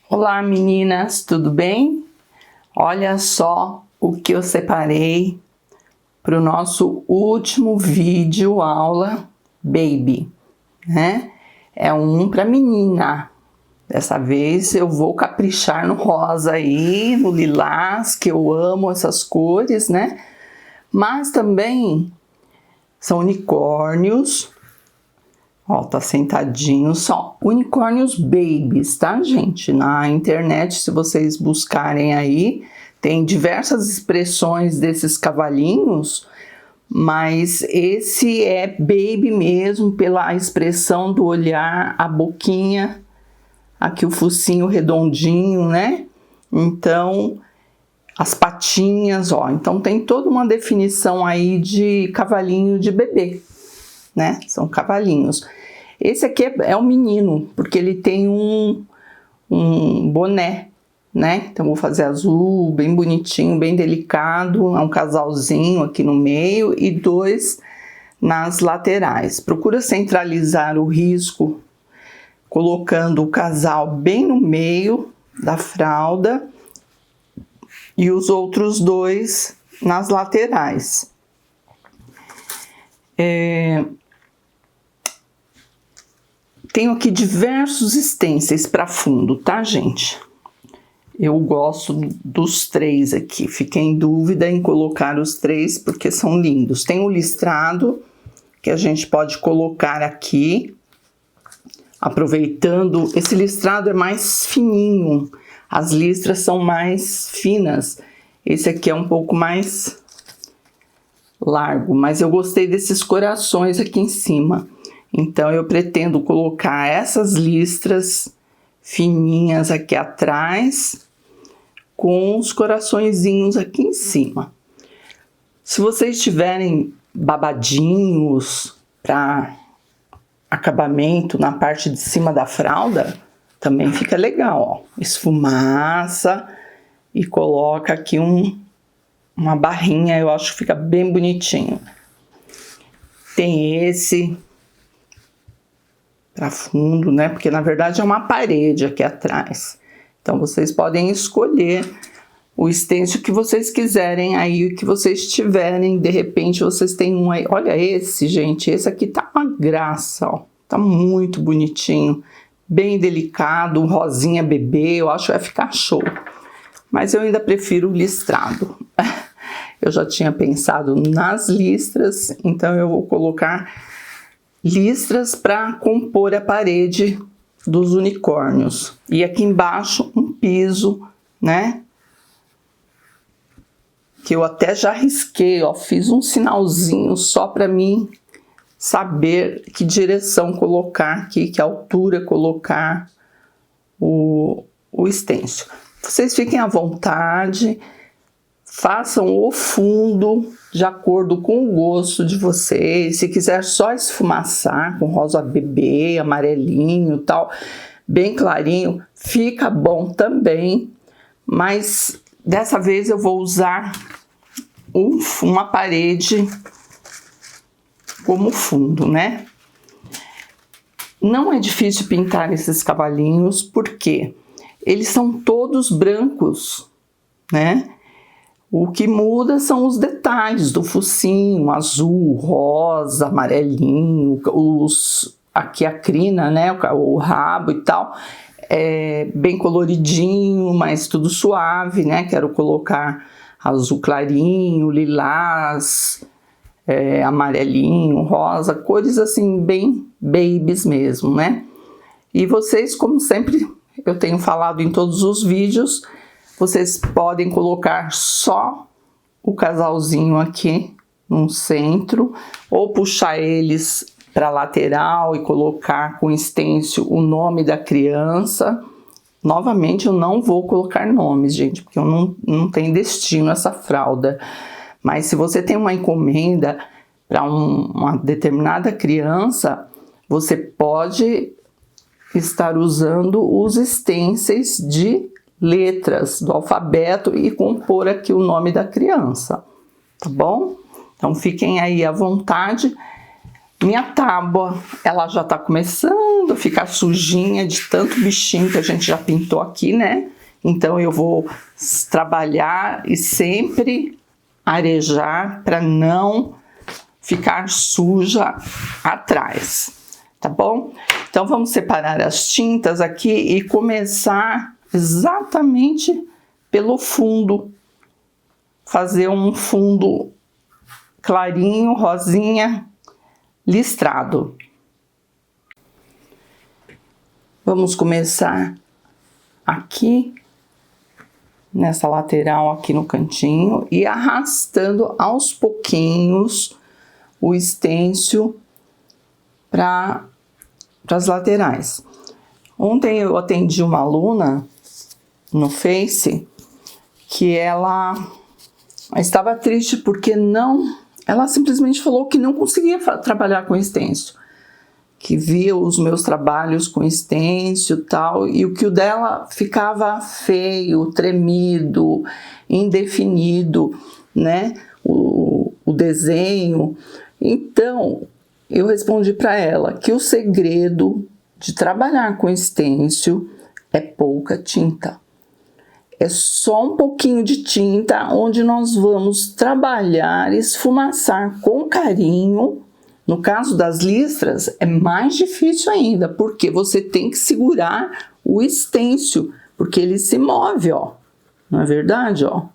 Olá meninas, tudo bem? Olha só o que eu separei para o nosso último vídeo aula Baby, né? É um para menina. Dessa vez eu vou caprichar no rosa aí, no lilás, que eu amo essas cores, né? Mas também são unicórnios. Ó, tá sentadinho, só unicórnios babies, tá, gente? Na internet, se vocês buscarem aí, tem diversas expressões desses cavalinhos, mas esse é baby mesmo, pela expressão do olhar, a boquinha, aqui o focinho redondinho, né? Então, as patinhas, ó, então tem toda uma definição aí de cavalinho de bebê, né? São cavalinhos. Esse aqui é um menino, porque ele tem um boné, né? Então vou fazer azul, bem bonitinho, bem delicado. É um casalzinho aqui no meio e dois nas laterais. Procura centralizar o risco, colocando o casal bem no meio da fralda e os outros dois nas laterais. Tenho aqui diversos stencils para fundo, tá, gente? Eu gosto dos três aqui. Fiquei em dúvida em colocar os três porque são lindos. Tem o listrado que a gente pode colocar aqui, aproveitando. Esse listrado é mais fininho, as listras são mais finas. Esse aqui é um pouco mais largo, mas eu gostei desses corações aqui em cima. Então, eu pretendo colocar essas listras fininhas aqui atrás, com os coraçõezinhos aqui em cima. Se vocês tiverem babadinhos para acabamento na parte de cima da fralda, também fica legal, ó. Esfumaça e coloca aqui uma barrinha, eu acho que fica bem bonitinho. Tem esse para fundo, né? Porque na verdade é uma parede aqui atrás. Então vocês podem escolher o stencil que vocês quiserem aí, o que vocês tiverem. De repente vocês têm um aí. Olha esse, gente, esse aqui tá uma graça, ó. Tá muito bonitinho, bem delicado, um rosinha bebê, eu acho que vai ficar show. Mas eu ainda prefiro o listrado. Eu já tinha pensado nas listras, então eu vou colocar listras para compor a parede dos unicórnios. E aqui embaixo um piso, né? Que eu até já risquei, ó, fiz um sinalzinho só para mim saber que direção colocar aqui, que altura colocar o stencil. Vocês fiquem à vontade, façam o fundo de acordo com o gosto de vocês. Se quiser só esfumaçar com rosa bebê, amarelinho, tal, bem clarinho, fica bom também. Mas dessa vez eu vou usar uma parede como fundo, né? Não é difícil pintar esses cavalinhos, porque eles são todos brancos, né? O que muda são os detalhes do focinho, azul, rosa, amarelinho, aqui a crina, né, o rabo e tal, é bem coloridinho, mas tudo suave, né? Quero colocar azul clarinho, lilás, amarelinho, rosa, cores assim bem babies mesmo, né? E vocês, como sempre, eu tenho falado em todos os vídeos, vocês podem colocar só o casalzinho aqui no centro, ou puxar eles para a lateral e colocar com stencil o nome da criança. Novamente, eu não vou colocar nomes, gente, porque eu não tenho destino essa fralda. Mas se você tem uma encomenda para uma determinada criança, você pode estar usando os stencils de letras do alfabeto e compor aqui o nome da criança, tá bom? Então fiquem aí à vontade. Minha tábua, ela já tá começando a ficar sujinha de tanto bichinho que a gente já pintou aqui, né? Então eu vou trabalhar e sempre arejar para não ficar suja atrás, tá bom? Então vamos separar as tintas aqui e começar exatamente pelo fundo, fazer um fundo clarinho, rosinha, listrado. Vamos começar aqui, nessa lateral aqui no cantinho, e arrastando aos pouquinhos o stencil para as laterais. Ontem eu atendi uma aluna no Face que ela estava triste porque ela simplesmente falou que não conseguia trabalhar com stencil, que via os meus trabalhos com stencil e tal, e o dela ficava feio, tremido, indefinido, né, o desenho. Então, eu respondi para ela que o segredo de trabalhar com stencil é pouca tinta. É só um pouquinho de tinta onde nós vamos trabalhar, esfumaçar com carinho. No caso das listras, é mais difícil ainda, porque você tem que segurar o stencil, porque ele se move, ó. Não é verdade, ó?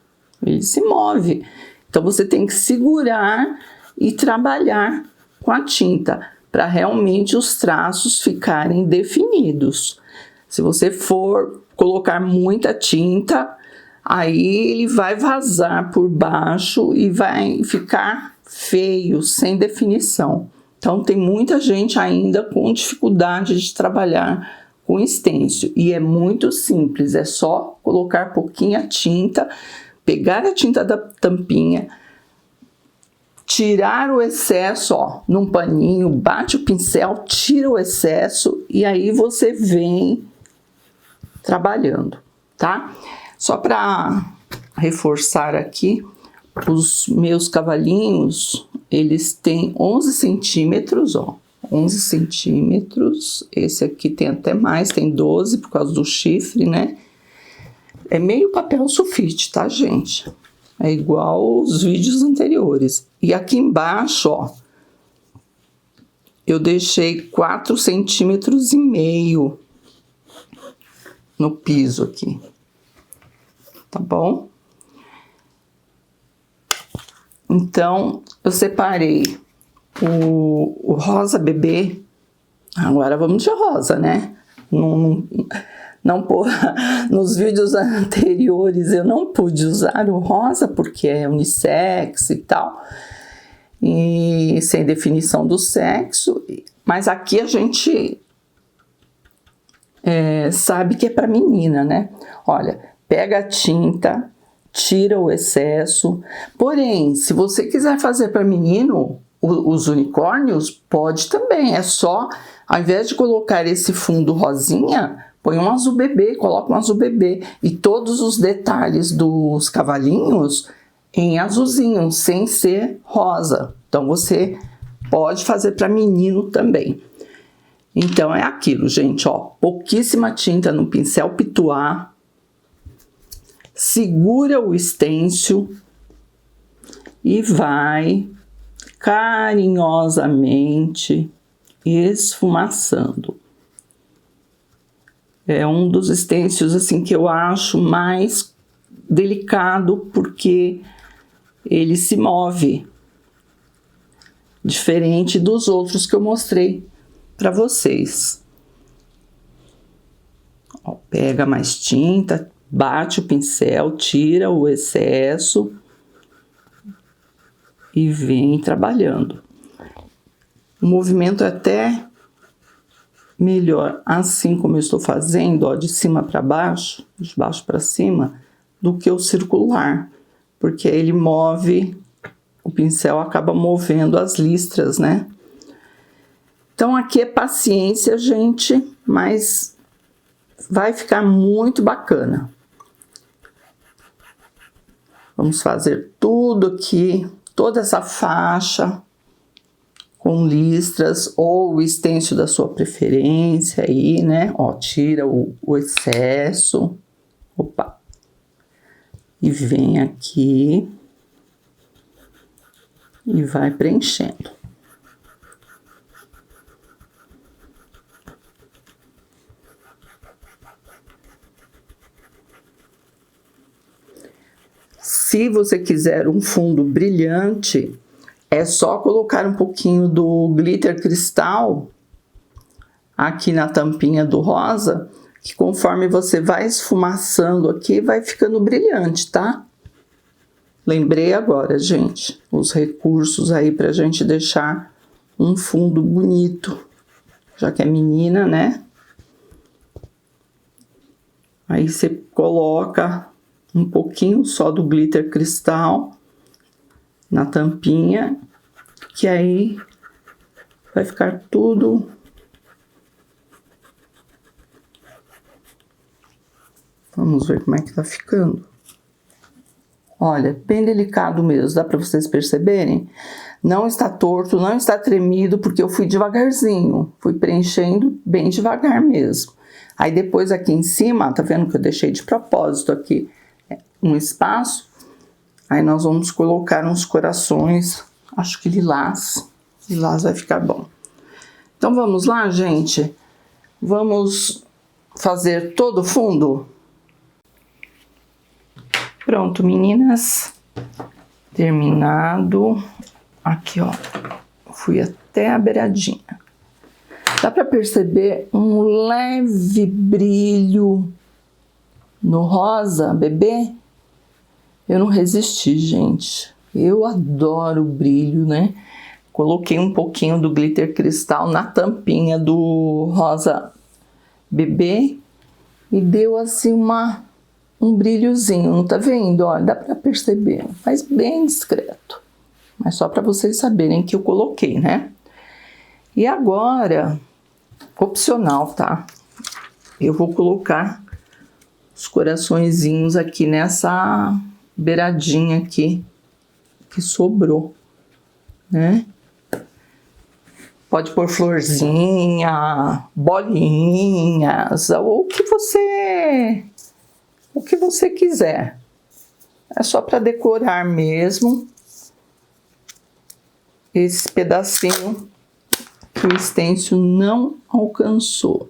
Ele se move. Então, você tem que segurar e trabalhar com a tinta, para realmente os traços ficarem definidos. Se você for colocar muita tinta, aí ele vai vazar por baixo e vai ficar feio, sem definição. Então tem muita gente ainda com dificuldade de trabalhar com stencil, e é muito simples, é só colocar pouquinha tinta, pegar a tinta da tampinha, tirar o excesso, ó, num paninho, bate o pincel, tira o excesso e aí você vem trabalhando, tá? Só para reforçar aqui, os meus cavalinhos, eles têm 11 centímetros, ó, 11 centímetros, esse aqui tem até mais, tem 12 por causa do chifre, né? É meio papel sulfite, tá, gente? É igual os vídeos anteriores. E aqui embaixo, ó, eu deixei 4,5 centímetros no piso aqui, tá bom? Então, eu separei o rosa bebê. Agora vamos de rosa, né? Nos vídeos anteriores eu não pude usar o rosa porque é unissex e tal, e sem definição do sexo, mas aqui a gente sabe que é para menina, né? Olha, pega a tinta, tira o excesso. Porém, se você quiser fazer para menino, os unicórnios, pode também. É só, ao invés de colocar esse fundo rosinha, põe um azul bebê, coloca um azul bebê. E todos os detalhes dos cavalinhos em azulzinho, sem ser rosa. Então, você pode fazer para menino também. Então, é aquilo, gente, ó, pouquíssima tinta no pincel pituá, segura o stencil e vai carinhosamente esfumaçando. É um dos stencils, assim, que eu acho mais delicado, porque ele se move, diferente dos outros que eu mostrei para vocês. Ó, pega mais tinta, bate o pincel, tira o excesso e vem trabalhando. O movimento é até melhor assim como eu estou fazendo, ó, de cima para baixo, de baixo para cima, do que o circular, porque ele move, o pincel acaba movendo as listras, né? Então, aqui é paciência, gente, mas vai ficar muito bacana. Vamos fazer tudo aqui, toda essa faixa com listras ou o stencil da sua preferência aí, né? Ó, tira o excesso. Opa! E vem aqui e vai preenchendo. Se você quiser um fundo brilhante, é só colocar um pouquinho do glitter cristal aqui na tampinha do rosa, que conforme você vai esfumaçando aqui, vai ficando brilhante, tá? Lembrei agora, gente, os recursos aí pra gente deixar um fundo bonito, já que é menina, né? Aí você coloca um pouquinho só do glitter cristal na tampinha, que aí vai ficar tudo vamos ver como é que tá ficando. Olha, bem delicado mesmo, dá para vocês perceberem? Não está torto, não está tremido, porque eu fui devagarzinho, fui preenchendo bem devagar mesmo. Aí depois aqui em cima, tá vendo que eu deixei de propósito aqui um espaço? Aí nós vamos colocar uns corações, acho que lilás vai ficar bom. Então vamos lá, gente? Vamos fazer todo o fundo? Pronto, meninas, terminado. Aqui, ó, fui até a beiradinha. Dá pra perceber um leve brilho no rosa, bebê? Eu não resisti, gente. Eu adoro o brilho, né? Coloquei um pouquinho do glitter cristal na tampinha do rosa bebê e deu assim um brilhozinho, não tá vendo? Olha, dá pra perceber, mas bem discreto. Mas só pra vocês saberem que eu coloquei, né? E agora, opcional, tá? Eu vou colocar os coraçõezinhos aqui nessa beiradinha aqui que sobrou, né? Pode pôr florzinha, bolinhas, ou o que você quiser. É só para decorar mesmo esse pedacinho que o stencil não alcançou.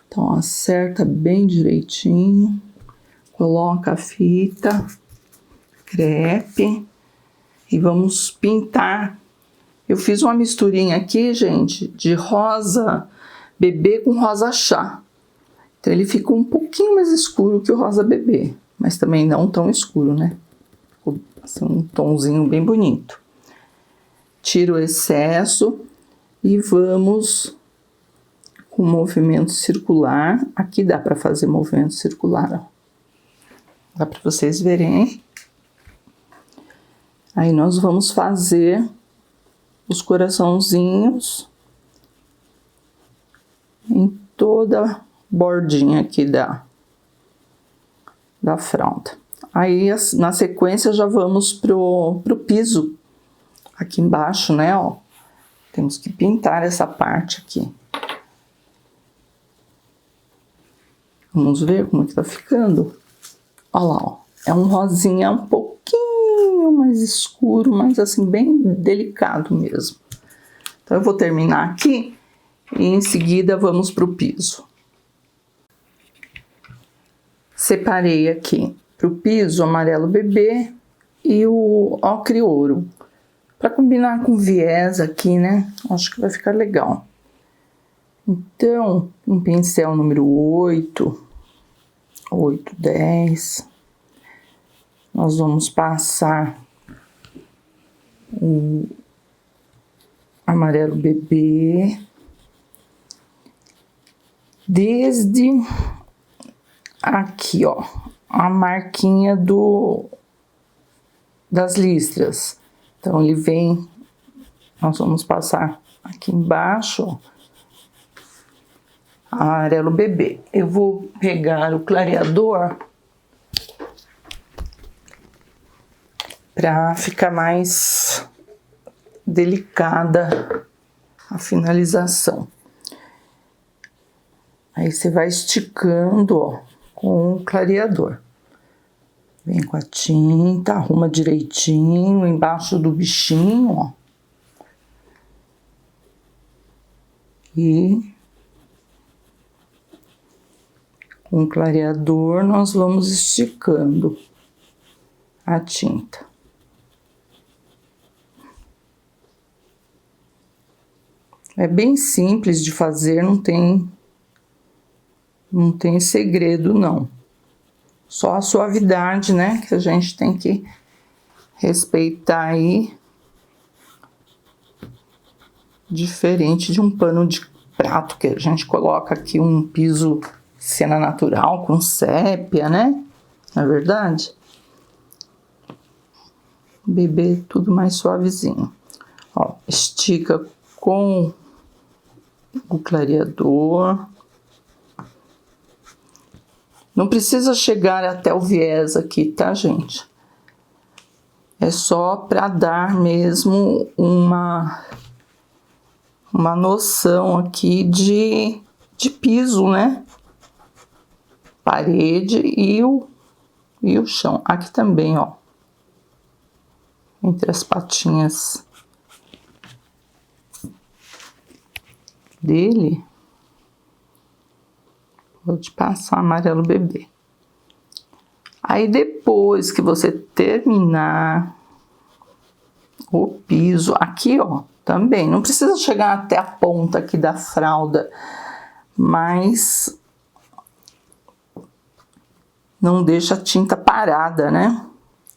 Então acerta bem direitinho, coloca a fita crepe e vamos pintar. Eu fiz uma misturinha aqui, gente, de rosa bebê com rosa chá. Então ele ficou um pouquinho mais escuro que o rosa bebê, mas também não tão escuro, né? Ficou assim, um tomzinho bem bonito. Tiro o excesso e vamos com movimento circular. Aqui dá para fazer movimento circular, ó. Dá para vocês verem. Aí nós vamos fazer os coraçãozinhos em toda a bordinha aqui da fralda. Aí na sequência já vamos pro piso aqui embaixo, né, ó. Temos que pintar essa parte aqui. Vamos ver como é que tá ficando. Olha lá, ó. É um rosinha um pouquinho mais escuro, mas assim, bem delicado mesmo. Então eu vou terminar aqui e em seguida vamos pro piso. Separei aqui pro piso o amarelo bebê e o ocre ouro. Para combinar com viés aqui, né? Acho que vai ficar legal. Então, um pincel número 8, 10. Nós vamos passar o amarelo bebê desde aqui, ó, a marquinha das listras. Então ele vem, nós vamos passar aqui embaixo, ó, amarelo bebê. Eu vou pegar o clareador para ficar mais delicada a finalização. Aí você vai esticando, ó, com o clareador. Vem com a tinta, arruma direitinho embaixo do bichinho, ó. E com o clareador nós vamos esticando a tinta. É bem simples de fazer, não tem segredo não. Só a suavidade, né, que a gente tem que respeitar aí. Diferente de um pano de prato que a gente coloca aqui um piso cena natural com sépia, né? Não é verdade? Bebê tudo mais suavezinho. Ó, estica com o clareador. Não precisa chegar até o viés aqui, tá, gente? É só para dar mesmo uma noção aqui de piso, né? Parede e o chão. Aqui também, ó. Entre as patinhas dele. Vou te passar amarelo bebê. Aí depois que você terminar o piso, aqui ó, também, não precisa chegar até a ponta aqui da fralda, mas não deixa a tinta parada, né?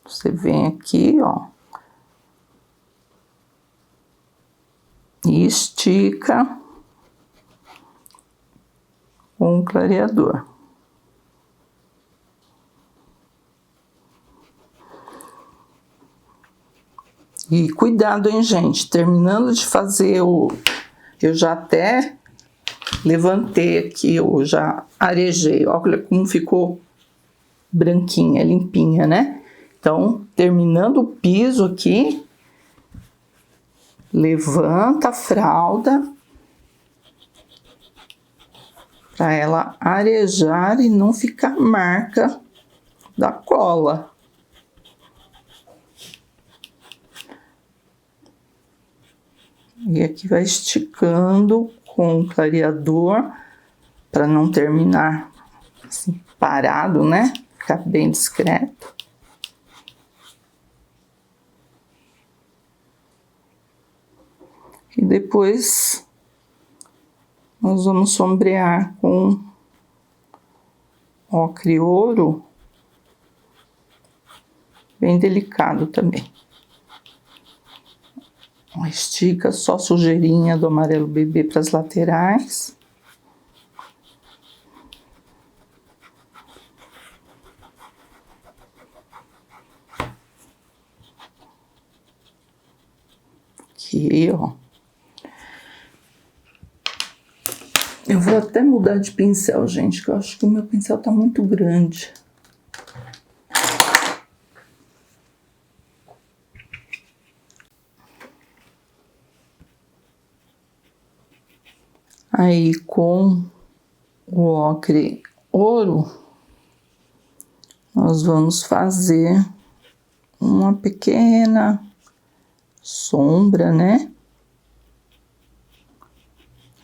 Você vem aqui, ó, e estica com o clareador. E cuidado, hein, gente, terminando de fazer eu já até levantei aqui, eu já arejei, olha como ficou branquinha, limpinha, né? Então, terminando o piso aqui, levanta a fralda para ela arejar e não ficar marca da cola. E aqui vai esticando com o clareador para não terminar assim, parado, né? Ficar bem discreto. E depois nós vamos sombrear com ocre ouro, bem delicado também. Estica só sujeirinha do amarelo bebê para as laterais. Aqui, ó. Eu vou até mudar de pincel, gente, que eu acho que o meu pincel tá muito grande. Aí, com o ocre ouro, nós vamos fazer uma pequena sombra, né?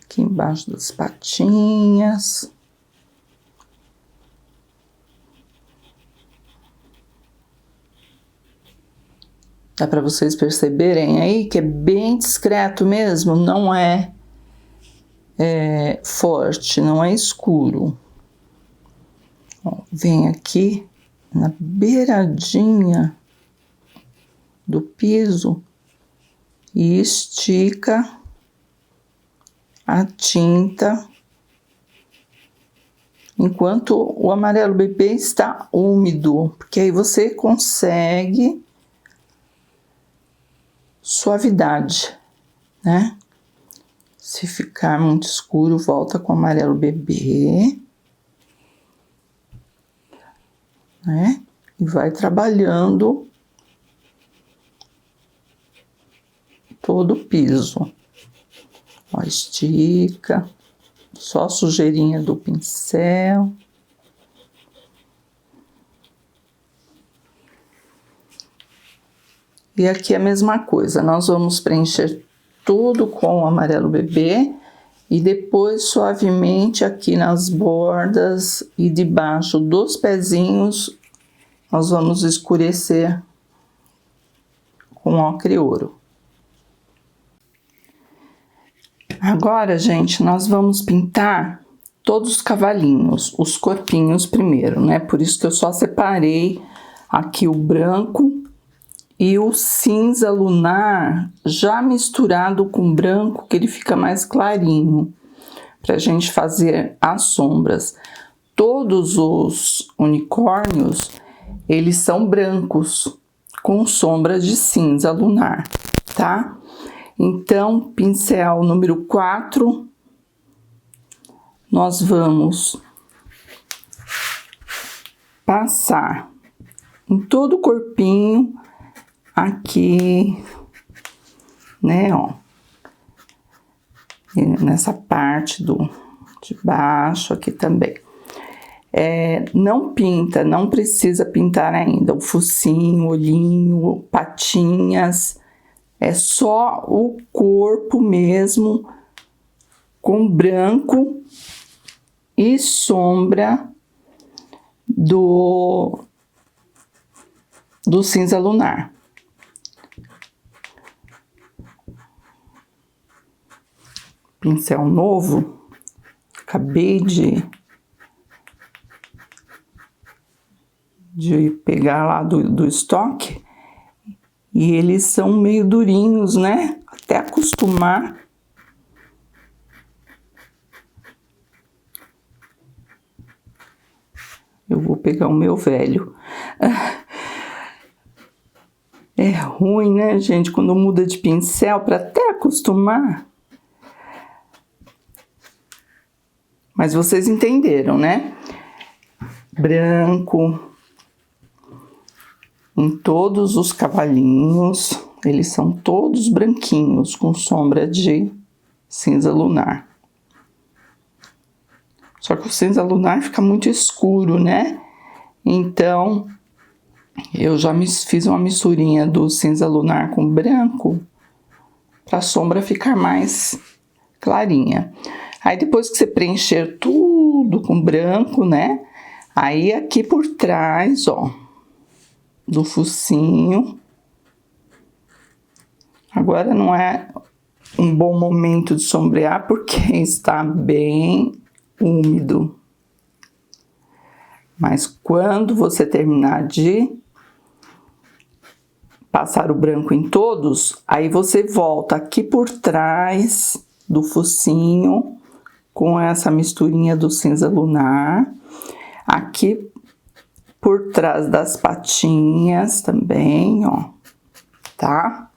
Aqui embaixo das patinhas. Dá para vocês perceberem aí que é bem discreto mesmo, não é forte, não é escuro. Ó, vem aqui na beiradinha do piso e estica a tinta enquanto o amarelo bebê está úmido, porque aí você consegue suavidade, né? Se ficar muito escuro, volta com o amarelo bebê, né? E vai trabalhando todo o piso. Ó, estica, só a sujeirinha do pincel. E aqui a mesma coisa, nós vamos preencher tudo com o amarelo bebê e depois suavemente aqui nas bordas e debaixo dos pezinhos nós vamos escurecer com ocre ouro. Agora, gente, nós vamos pintar todos os cavalinhos, os corpinhos primeiro, né? Por isso que eu só separei aqui o branco e o cinza lunar já misturado com branco, que ele fica mais clarinho, pra gente fazer as sombras. Todos os unicórnios, eles são brancos, com sombras de cinza lunar, tá? Então, pincel número 4, nós vamos passar em todo o corpinho, aqui, né, ó, e nessa parte de baixo aqui também. Não pinta, não precisa pintar ainda o focinho, olhinho, patinhas, é só o corpo mesmo, com branco e sombra do cinza lunar. Pincel novo, acabei de pegar lá do estoque, e eles são meio durinhos, né? Até acostumar. Eu vou pegar o meu velho. É ruim, né, gente? Quando muda de pincel, para até acostumar. Mas vocês entenderam, né? Branco em todos os cavalinhos, eles são todos branquinhos, com sombra de cinza lunar. Só que o cinza lunar fica muito escuro, né? Então, eu já fiz uma misturinha do cinza lunar com branco, para a sombra ficar mais clarinha. Aí, depois que você preencher tudo com branco, né? Aí, aqui por trás, ó, do focinho. Agora não é um bom momento de sombrear, porque está bem úmido. Mas quando você terminar de passar o branco em todos, aí você volta aqui por trás do focinho, com essa misturinha do cinza lunar, aqui por trás das patinhas também, ó, tá?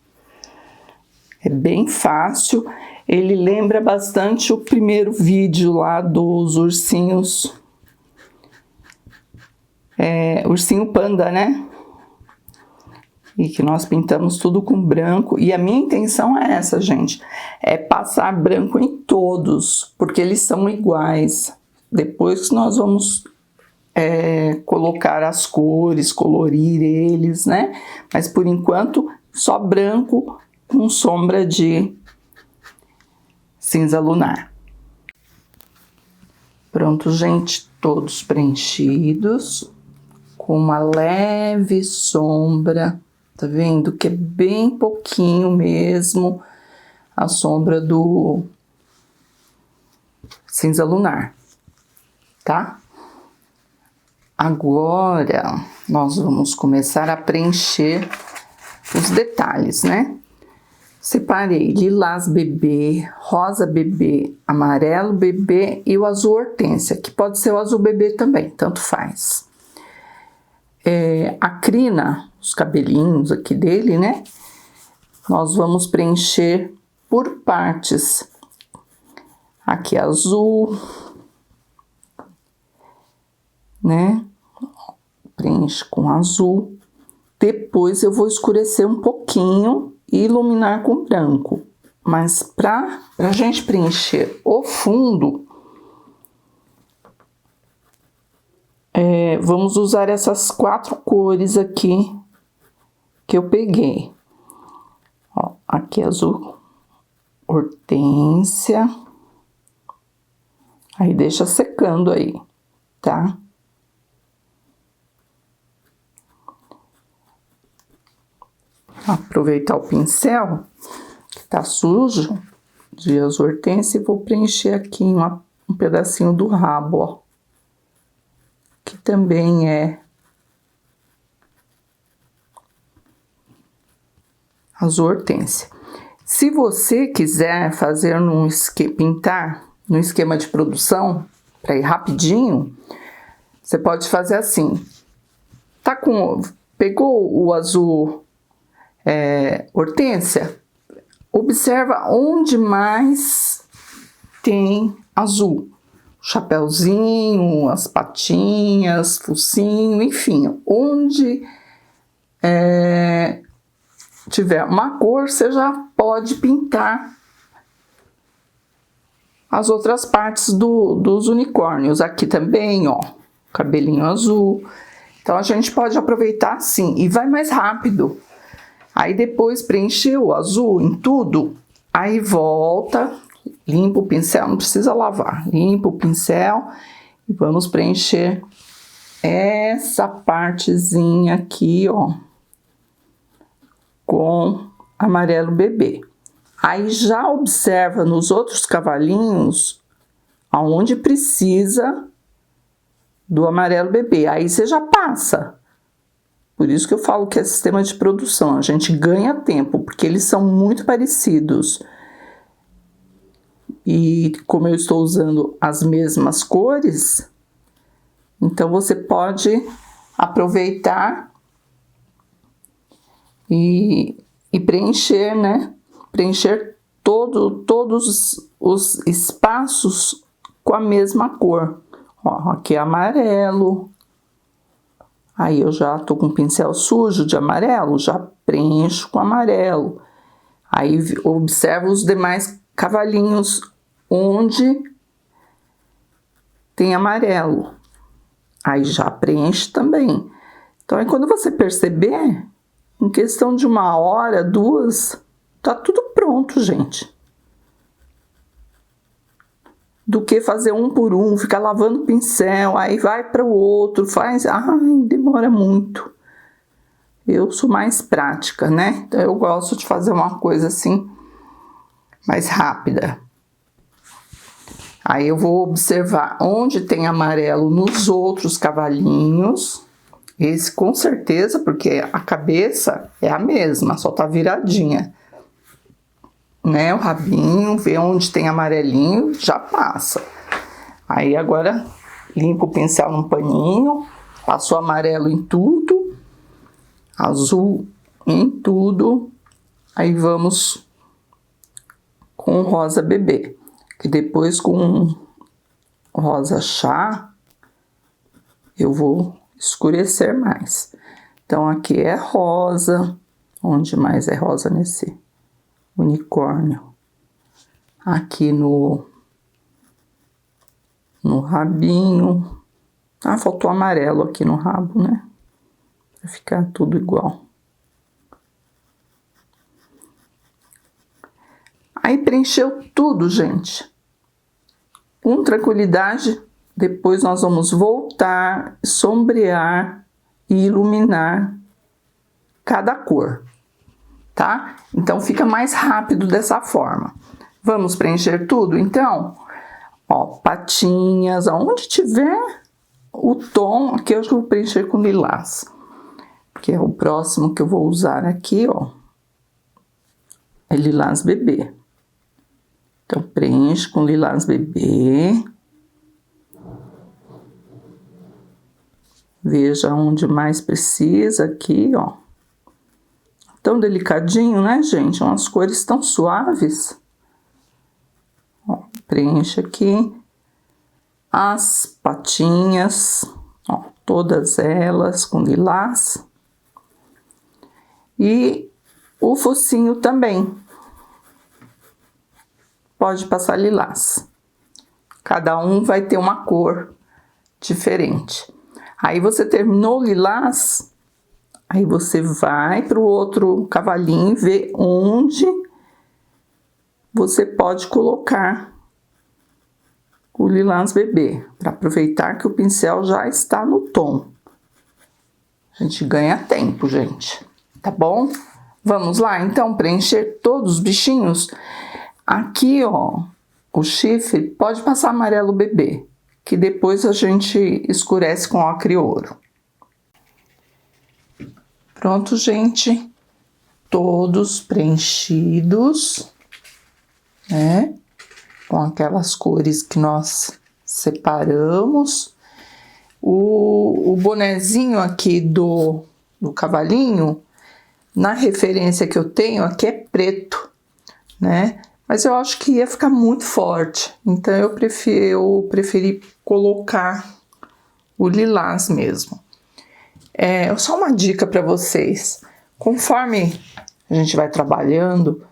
É bem fácil, ele lembra bastante o primeiro vídeo lá dos ursinhos, ursinho panda, né? E que nós pintamos tudo com branco, e a minha intenção é essa, gente, é passar branco em todos, porque eles são iguais. Depois que nós vamos colocar as cores, colorir eles, né? Mas por enquanto, só branco com sombra de cinza lunar. Pronto, gente, todos preenchidos, com uma leve sombra. Tá vendo? Que é bem pouquinho mesmo a sombra do cinza lunar, tá? Agora, nós vamos começar a preencher os detalhes, né? Separei lilás bebê, rosa bebê, amarelo bebê e o azul hortênsia, que pode ser o azul bebê também, tanto faz. A crina, os cabelinhos aqui dele, né? Nós vamos preencher por partes. Aqui azul, né? Preenche com azul. Depois eu vou escurecer um pouquinho e iluminar com branco. Mas para a gente preencher o fundo, vamos usar essas 4 cores aqui que eu peguei. Ó, aqui azul hortênsia. Aí deixa secando aí, tá? Aproveitar o pincel que tá sujo de azul hortênsia e vou preencher aqui um pedacinho do rabo, ó. Que também é azul hortênsia. Se você quiser fazer pintar no esquema de produção, para ir rapidinho, você pode fazer assim. Pegou o azul hortênsia, observa onde mais tem azul. Chapeuzinho, as patinhas, focinho, enfim, onde tiver uma cor, você já pode pintar as outras partes dos unicórnios. Aqui também, ó, cabelinho azul. Então, a gente pode aproveitar assim, e vai mais rápido. Aí, depois, preencheu o azul em tudo, aí volta, limpa o pincel, não precisa lavar. Limpa o pincel e vamos preencher essa partezinha aqui, ó, com amarelo bebê. Aí já observa nos outros cavalinhos aonde precisa do amarelo bebê. Aí você já passa. Por isso que eu falo que é sistema de produção. A gente ganha tempo, porque eles são muito parecidos. E como eu estou usando as mesmas cores, então você pode aproveitar e preencher, né? Preencher todos os espaços com a mesma cor. Ó, aqui é amarelo. Aí eu já tô com o pincel sujo de amarelo, já preencho com amarelo. Aí observo os demais cavalinhos onde tem amarelo. Aí já preenche também. Então, aí quando você perceber, em questão de 1 hora, 2, tá tudo pronto, gente. Do que fazer um por um, ficar lavando o pincel, aí vai para o outro, faz... Ai, demora muito. Eu sou mais prática, né? Então, eu gosto de fazer uma coisa assim, mais rápida. Aí eu vou observar onde tem amarelo nos outros cavalinhos. Esse com certeza, porque a cabeça é a mesma, só tá viradinha. Né, o rabinho, vê onde tem amarelinho, já passa. Aí agora limpa o pincel num paninho, passou amarelo em tudo, azul em tudo. Aí vamos com rosa bebê, que depois com rosa chá eu vou escurecer mais. Então aqui é rosa, onde mais é rosa nesse unicórnio, aqui no rabinho. Ah, faltou amarelo aqui no rabo, né? Pra ficar tudo igual. Aí preencheu tudo, gente. Com tranquilidade, depois nós vamos voltar, sombrear e iluminar cada cor. Tá? Então, fica mais rápido dessa forma. Vamos preencher tudo? Então, ó, patinhas, aonde tiver o tom, aqui eu vou preencher com lilás, que é o próximo que eu vou usar aqui, ó, é lilás bebê. Então, preenche com lilás bebê. Veja onde mais precisa aqui, ó. Tão delicadinho, né, gente? Umas cores tão suaves. Ó, preenche aqui as patinhas, ó, todas elas com lilás. E O focinho também pode passar lilás. Cada um vai ter uma cor diferente. Aí você terminou o lilás, aí você vai para o outro cavalinho e vê onde você pode colocar o lilás bebê, para aproveitar que o pincel já está no tom. A gente ganha tempo, gente, tá bom? Vamos lá, então, preencher todos os bichinhos. Aqui, ó, o chifre pode passar amarelo bebê, que depois a gente escurece com ocre ouro. Pronto, gente, todos preenchidos, né? Com aquelas cores que nós separamos. O bonezinho aqui do cavalinho, na referência que eu tenho, aqui é preto, né? Mas eu acho que ia ficar muito forte, então eu preferi colocar o lilás mesmo. Só uma dica para vocês: conforme a gente vai trabalhando,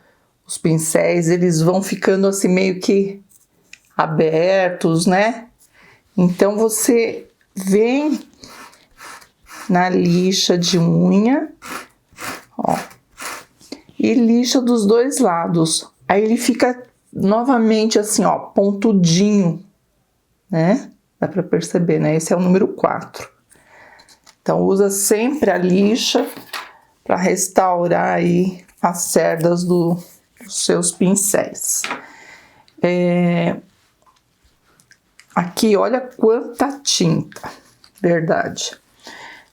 os pincéis, eles vão ficando assim meio que abertos, né? Então você vem na lixa de unha, ó, e lixa dos dois lados. Aí ele fica novamente assim, ó, pontudinho, né? Dá pra perceber, né? Esse é o número 4. Então usa sempre a lixa para restaurar aí as cerdas dos seus pincéis. Aqui, olha quanta tinta, verdade.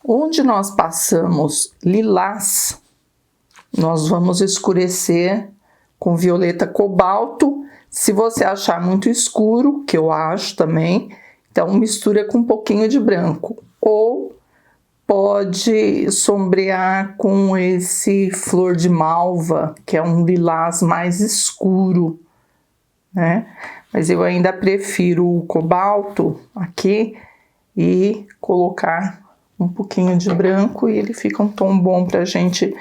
Onde nós passamos lilás, nós vamos escurecer com violeta cobalto. Se você achar muito escuro, que eu acho também, então mistura com um pouquinho de branco. Ou pode sombrear com esse flor de malva, que é um lilás mais escuro, né? Mas eu ainda prefiro o cobalto aqui e colocar um pouquinho de branco, e ele fica um tom bom pra gente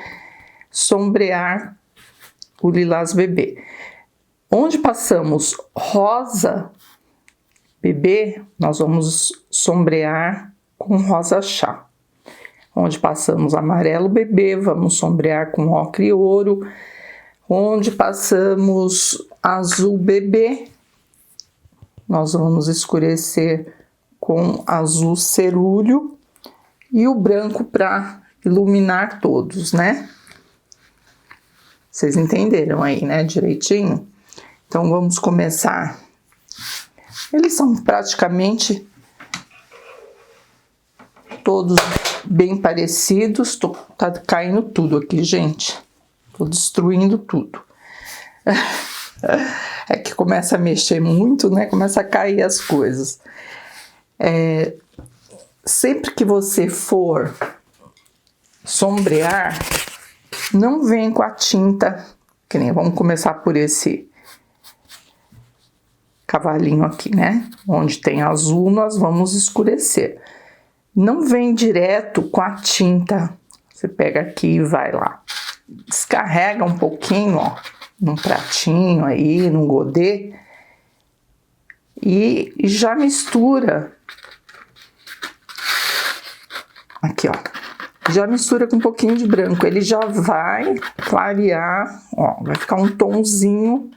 sombrear o lilás bebê. Onde passamos rosa bebê, nós vamos sombrear com rosa chá. Onde passamos amarelo bebê, vamos sombrear com ocre ouro. Onde passamos azul bebê, nós vamos escurecer com azul cerúleo. E o branco para iluminar todos, né? Vocês entenderam aí, né, direitinho? Então vamos começar. Eles são praticamente todos bem parecidos. Tá caindo tudo aqui, gente. Tô destruindo tudo. É que começa a mexer muito, né? Começa a cair as coisas. Sempre que você for sombrear, não vem com a tinta, que nem vamos começar por esse cavalinho aqui, né? Onde tem azul, nós vamos escurecer. Não vem direto com a tinta. Você pega aqui e vai lá. Descarrega um pouquinho, ó, num pratinho aí, num godê, e já mistura. Aqui, ó. Já mistura com um pouquinho de branco. Ele já vai clarear, ó, vai ficar um tomzinho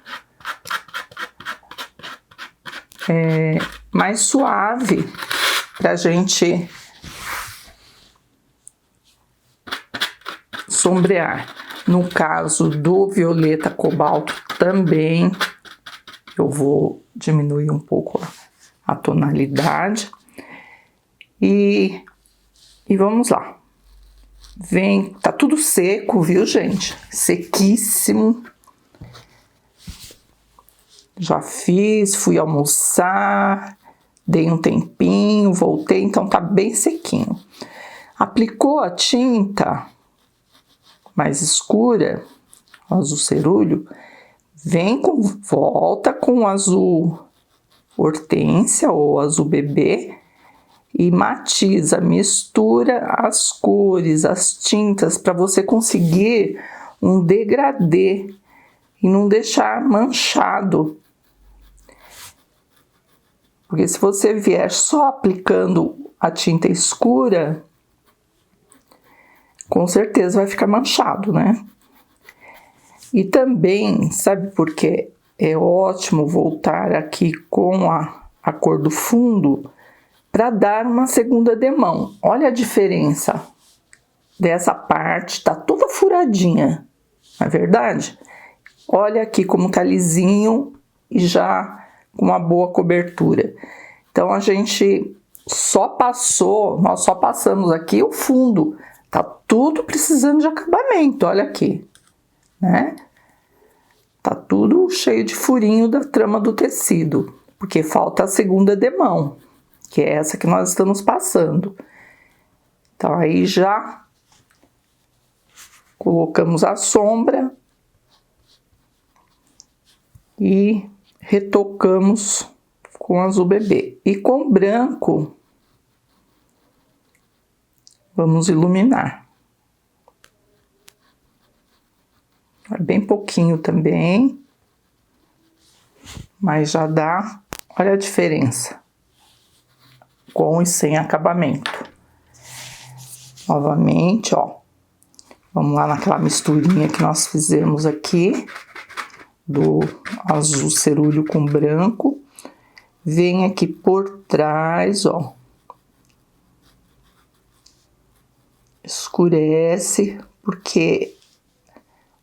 mais suave pra gente sombrear. No caso do violeta cobalto também, eu vou diminuir um pouco a tonalidade. E vamos lá. Vem, tá tudo seco, viu, gente? Sequíssimo. Já fiz, fui almoçar, dei um tempinho, voltei, então tá bem sequinho. Aplicou a tinta mais escura, azul cerúleo, volta com o azul hortênsia ou azul bebê e matiza, mistura as cores, as tintas, para você conseguir um degradê e não deixar manchado. Porque se você vier só aplicando a tinta escura, com certeza vai ficar manchado, né? E também, sabe por que é ótimo voltar aqui com a cor do fundo para dar uma segunda demão? Olha a diferença dessa parte, tá toda furadinha, não é verdade? Olha aqui como tá lisinho e já com uma boa cobertura. Então a gente nós só passamos aqui o fundo, tá tudo precisando de acabamento, olha aqui, né? Tá tudo cheio de furinho da trama do tecido, porque falta a segunda demão, que é essa que nós estamos passando. Então aí já colocamos a sombra e retocamos com azul bebê. E com branco, vamos iluminar. É bem pouquinho também, mas já dá, olha a diferença, com e sem acabamento. Novamente, ó, vamos lá naquela misturinha que nós fizemos aqui, do azul cerúleo com branco. Vem aqui por trás, ó, escurece, porque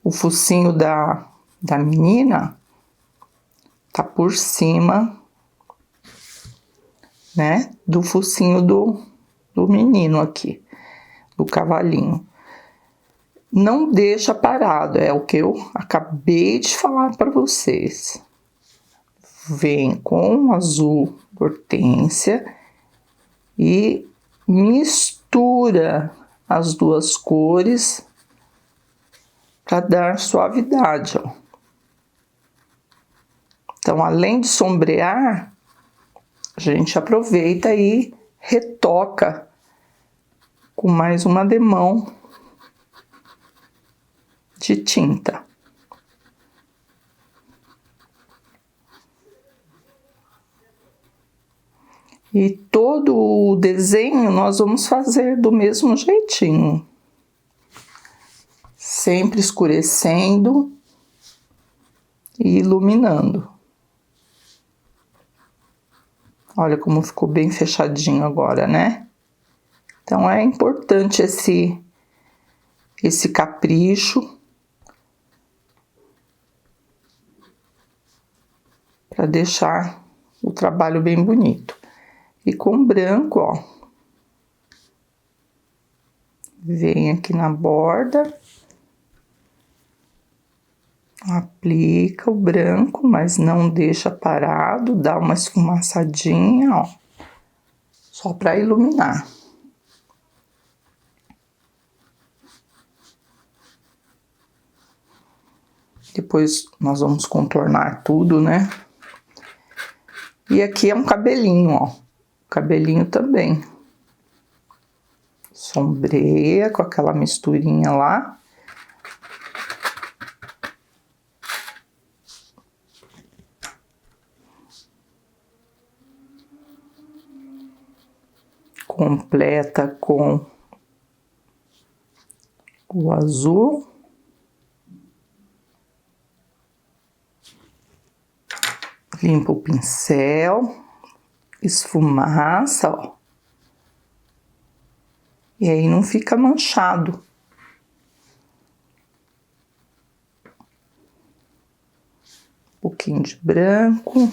o focinho da menina tá por cima, né, do focinho do menino aqui, do cavalinho. Não deixa parado, é o que eu acabei de falar para vocês. Vem com azul hortênsia e mistura as duas cores para dar suavidade, ó. Então, além de sombrear, a gente aproveita e retoca com mais uma demão de tinta. E todo o desenho nós vamos fazer do mesmo jeitinho. Sempre escurecendo e iluminando. Olha como ficou bem fechadinho agora, né? Então é importante esse capricho para deixar o trabalho bem bonito. E com branco, ó, vem aqui na borda, aplica o branco, mas não deixa parado, dá uma esfumaçadinha, ó, só para iluminar. Depois nós vamos contornar tudo, né? E aqui é um cabelinho, ó, cabelinho também. Sombreia com aquela misturinha lá. Completa com o azul. Limpa o pincel, esfumaça, ó. E aí não fica manchado. Um pouquinho de branco.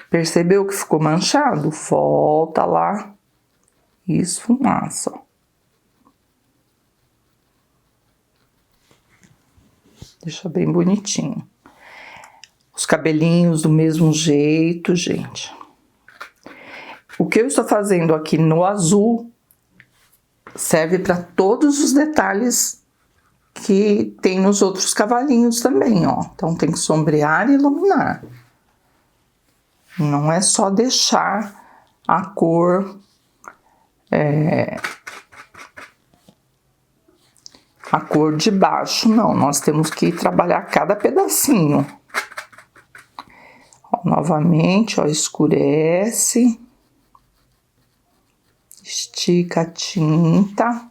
Percebeu que ficou manchado? Volta lá e esfumaça, ó. Deixa bem bonitinho. Os cabelinhos do mesmo jeito, gente. O que eu estou fazendo aqui no azul serve para todos os detalhes que tem nos outros cavalinhos também, ó. Então tem que sombrear e iluminar. Não é só deixar a cor de baixo, não. Nós temos que trabalhar cada pedacinho. Ó, novamente, ó, escurece, estica a tinta.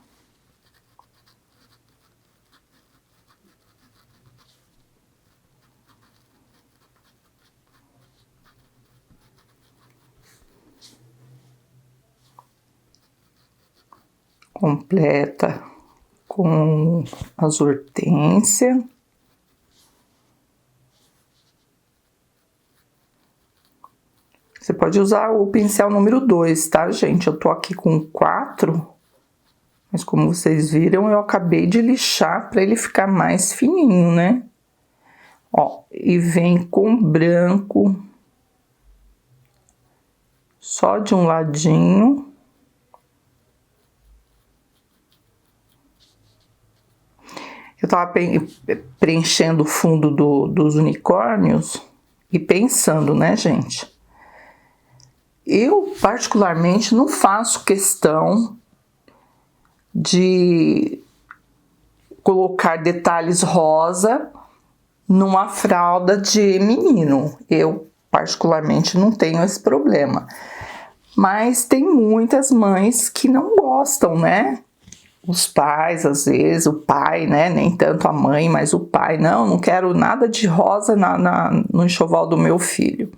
Completa com as hortênsias. Você pode usar o pincel número 2, tá, gente? Eu tô aqui com 4, mas como vocês viram, eu acabei de lixar para ele ficar mais fininho, né? Ó, e vem com branco só de um ladinho. Eu tava preenchendo o fundo dos unicórnios e pensando, né, gente? Eu, particularmente, não faço questão de colocar detalhes rosa numa fralda de menino. Eu, particularmente, não tenho esse problema. Mas tem muitas mães que não gostam, né? Os pais, às vezes, o pai, né? Nem tanto a mãe, mas o pai. Não quero nada de rosa no enxoval do meu filho.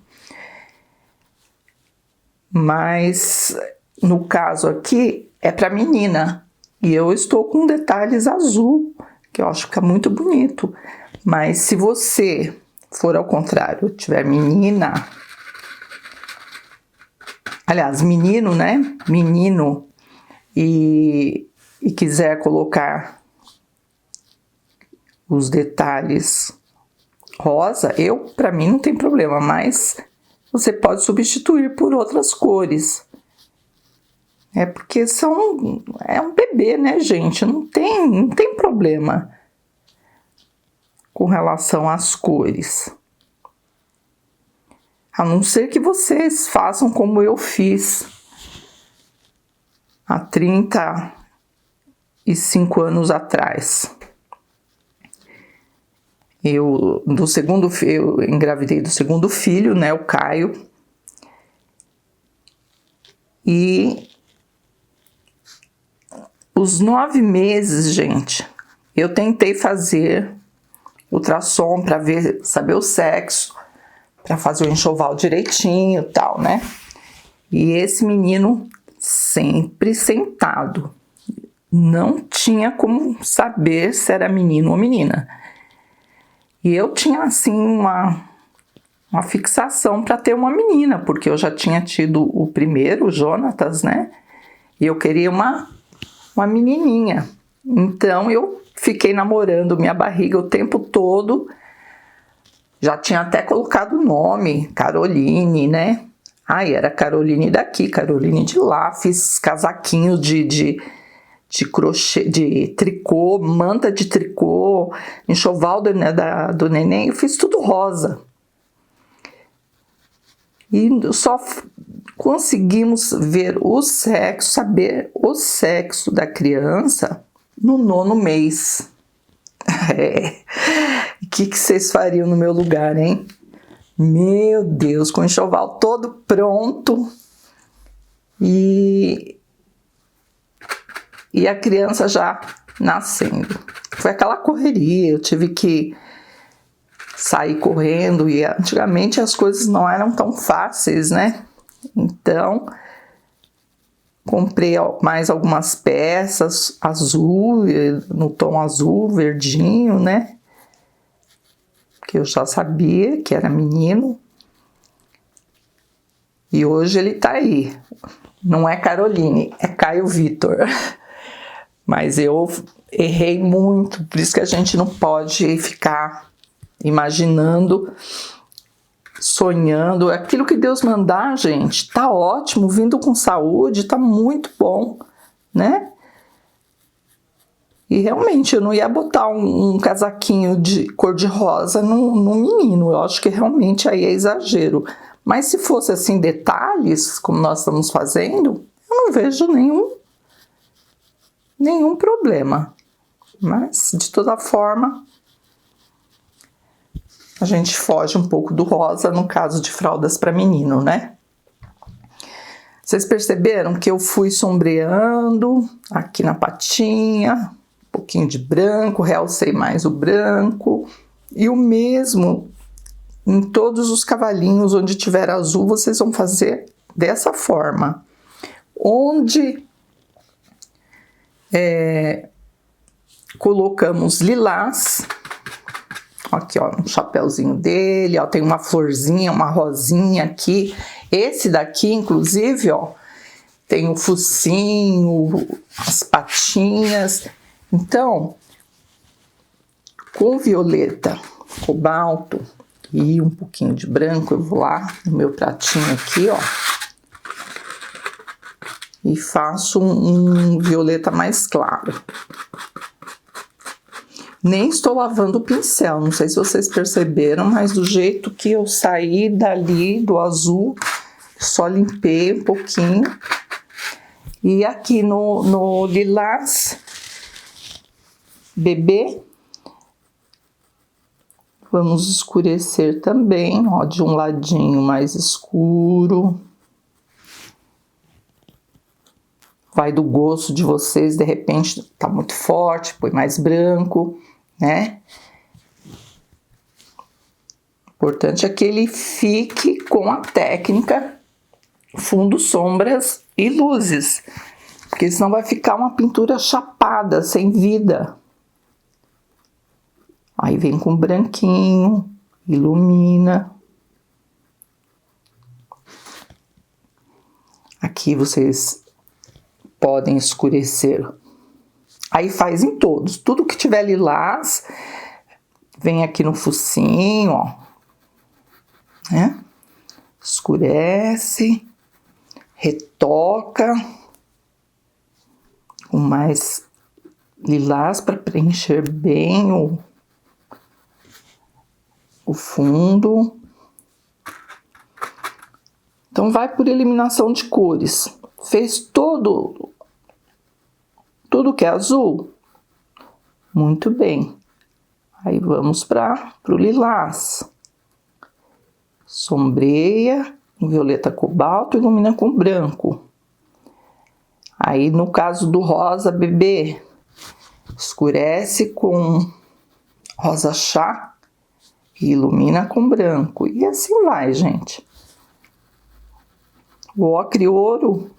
Mas, no caso aqui, é para menina. E eu estou com detalhes azul, que eu acho que fica muito bonito. Mas se você for ao contrário, tiver menina... Aliás, menino, né? Menino e quiser colocar os detalhes rosa, para mim não tem problema, mas você pode substituir por outras cores. É porque é um bebê, né, gente? Não tem problema com relação às cores. A não ser que vocês façam como eu fiz há 35 anos atrás. Eu engravidei do segundo filho, né, o Caio. E os 9 meses, gente, eu tentei fazer ultrassom para saber o sexo, para fazer o enxoval direitinho e tal, né? E esse menino sempre sentado. Não tinha como saber se era menino ou menina. E eu tinha, assim, uma fixação para ter uma menina, porque eu já tinha tido o primeiro, o Jonatas, né? E eu queria uma menininha. Então, eu fiquei namorando minha barriga o tempo todo. Já tinha até colocado o nome, Caroline, né? Ai, era Caroline daqui, Caroline de lá. Fiz casaquinho de crochê, de tricô, manta de tricô, enxoval do neném. Eu fiz tudo rosa. E só conseguimos ver o sexo, saber o sexo da criança no 9º mês. O que vocês fariam no meu lugar, hein? Meu Deus, com o enxoval todo pronto e a criança já nascendo. Foi aquela correria, eu tive que sair correndo e antigamente as coisas não eram tão fáceis, né? Então, comprei mais algumas peças azul, no tom azul, verdinho, né? Que eu já sabia que era menino. E hoje ele tá aí. Não é Caroline, é Caio Vitor. Mas eu errei muito, por isso que a gente não pode ficar imaginando, sonhando. Aquilo que Deus mandar, gente, tá ótimo, vindo com saúde, tá muito bom, né? E realmente eu não ia botar um casaquinho de cor de rosa no menino, eu acho que realmente aí é exagero. Mas se fosse assim detalhes, como nós estamos fazendo, eu não vejo nenhum problema. Mas de toda forma, a gente foge um pouco do rosa no caso de fraldas para menino, né? Vocês perceberam que eu fui sombreando aqui na patinha, um pouquinho de branco, realcei mais o branco. E o mesmo em todos os cavalinhos onde tiver azul, vocês vão fazer dessa forma. Onde colocamos lilás, aqui ó, um chapéuzinho dele, ó, tem uma florzinha, uma rosinha aqui. Esse daqui, inclusive, ó, tem o focinho, as patinhas. Então, com violeta, cobalto e um pouquinho de branco, eu vou lá no meu pratinho aqui, ó, e faço um violeta mais claro. Nem estou lavando o pincel, não sei se vocês perceberam, mas do jeito que eu saí dali do azul, só limpei um pouquinho. E aqui no lilás bebê, vamos escurecer também, ó, de um ladinho mais escuro. Vai do gosto de vocês, de repente tá muito forte, põe mais branco, né? O importante é que ele fique com a técnica fundo, sombras e luzes, porque senão vai ficar uma pintura chapada, sem vida. Aí vem com branquinho, ilumina. Aqui vocês podem escurecer. Aí faz em todos, tudo que tiver lilás, vem aqui no focinho, ó, né? Escurece, retoca com mais lilás para preencher bem o fundo. Então vai por eliminação de cores. Fez tudo que é azul? Muito bem. Aí vamos para o lilás. Sombreia em violeta cobalto, ilumina com branco. Aí no caso do rosa bebê, escurece com rosa chá e ilumina com branco. E assim vai, gente. O ocre ouro,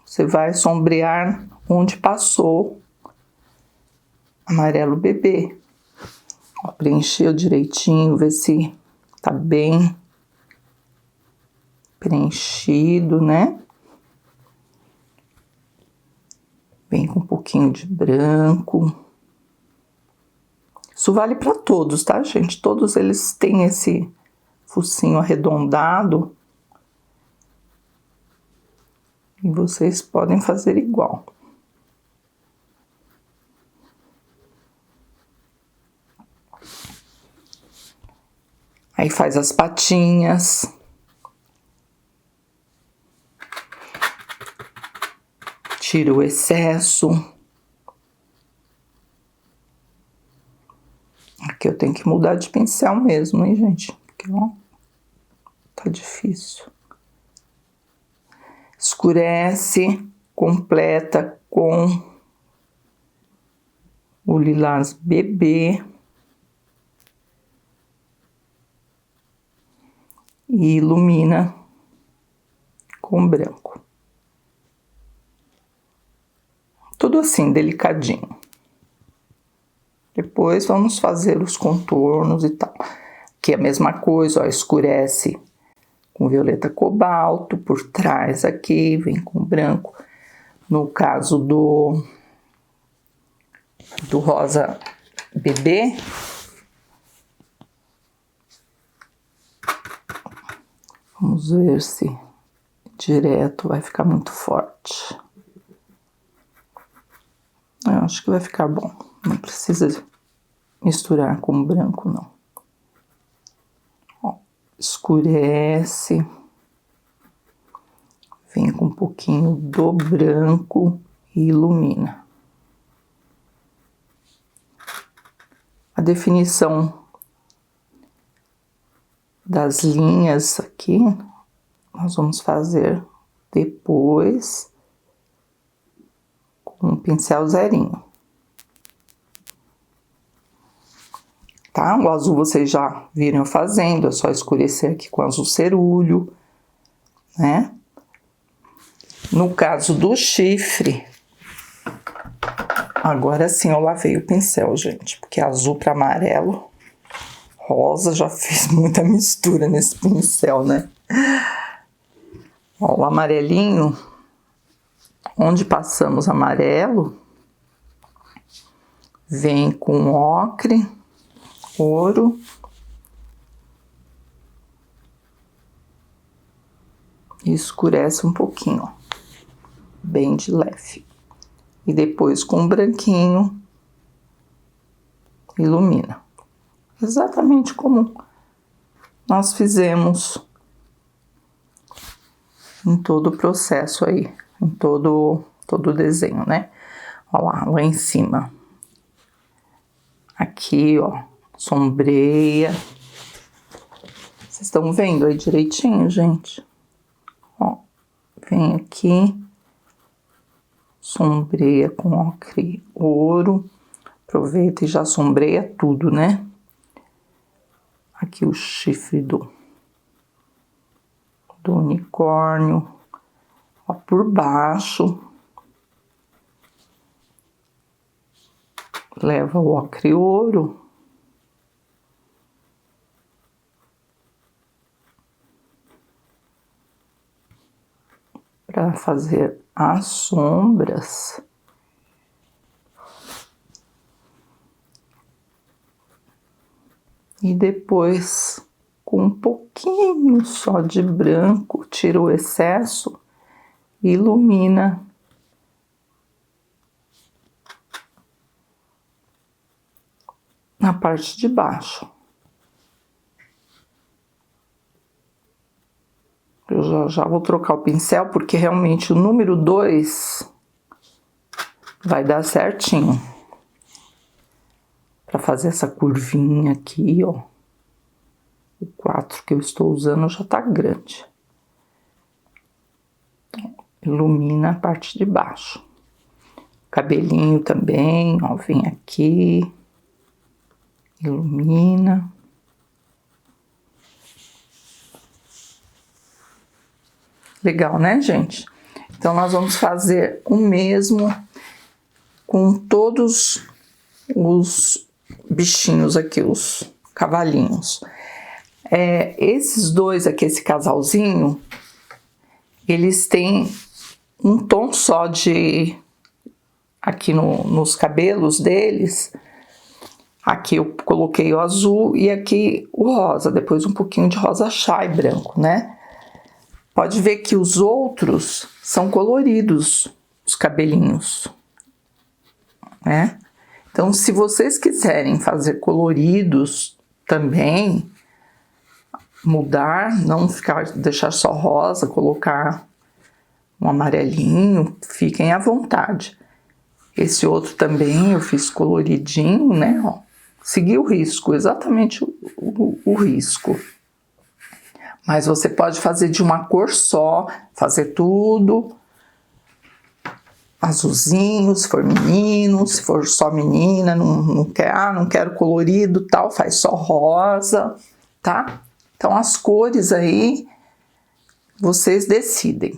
você vai sombrear onde passou amarelo bebê. Ó, preencheu direitinho, ver se tá bem preenchido, né? Vem com um pouquinho de branco. Isso vale para todos, tá, gente? Todos eles têm esse focinho arredondado. E vocês podem fazer igual. Aí faz as patinhas. Tira o excesso. Aqui eu tenho que mudar de pincel mesmo, hein, gente? Porque, ó, tá difícil. Escurece, completa com o lilás bebê. E ilumina com branco. Tudo assim, delicadinho. Depois vamos fazer os contornos e tal. Aqui é a mesma coisa, ó, escurece com violeta cobalto, por trás aqui, vem com branco. No caso do rosa bebê, vamos ver se direto vai ficar muito forte. Eu acho que vai ficar bom. Não precisa misturar com o branco, não. Ó, escurece. Vem com um pouquinho do branco e ilumina. A definição das linhas aqui, nós vamos fazer depois com um pincel zerinho. Tá? O azul vocês já viram eu fazendo, é só escurecer aqui com azul cerúleo, né? No caso do chifre, agora sim eu lavei o pincel, gente, porque azul para amarelo, rosa, já fiz muita mistura nesse pincel, né? Ó, o amarelinho, onde passamos amarelo, vem com ocre, ouro e escurece um pouquinho, ó, bem de leve. E depois com o branquinho ilumina. Exatamente como nós fizemos em todo o processo aí, em todo o desenho, né? Ó lá em cima. Aqui, ó, sombreia. Vocês estão vendo aí direitinho, gente? Ó, vem aqui, sombreia com ocre ouro. Aproveita e já sombreia tudo, né? Aqui o chifre do unicórnio, ó, por baixo. Leva o ocre ouro. Para fazer as sombras. E depois, com um pouquinho só de branco, tira o excesso e ilumina na parte de baixo. Eu já vou trocar o pincel, porque realmente o número 2 vai dar certinho. Para fazer essa curvinha aqui, ó. O 4 que eu estou usando já tá grande. Ilumina a parte de baixo. Cabelinho também, ó, vem aqui. Ilumina. Legal, né, gente? Então, nós vamos fazer o mesmo com todos os bichinhos aqui, os cavalinhos. Esses dois aqui, esse casalzinho, eles têm um tom só de... Aqui nos cabelos deles, aqui eu coloquei o azul e aqui o rosa, depois um pouquinho de rosa chá e branco, né? Pode ver que os outros são coloridos, os cabelinhos, né? Então, se vocês quiserem fazer coloridos também, mudar, não deixar só rosa, colocar um amarelinho, fiquem à vontade. Esse outro também eu fiz coloridinho, né? Ó, segui o risco, exatamente o risco. Mas você pode fazer de uma cor só, fazer tudo azulzinho, se for menino, se for só menina, não quero colorido, tal, faz só rosa, tá? Então as cores aí vocês decidem.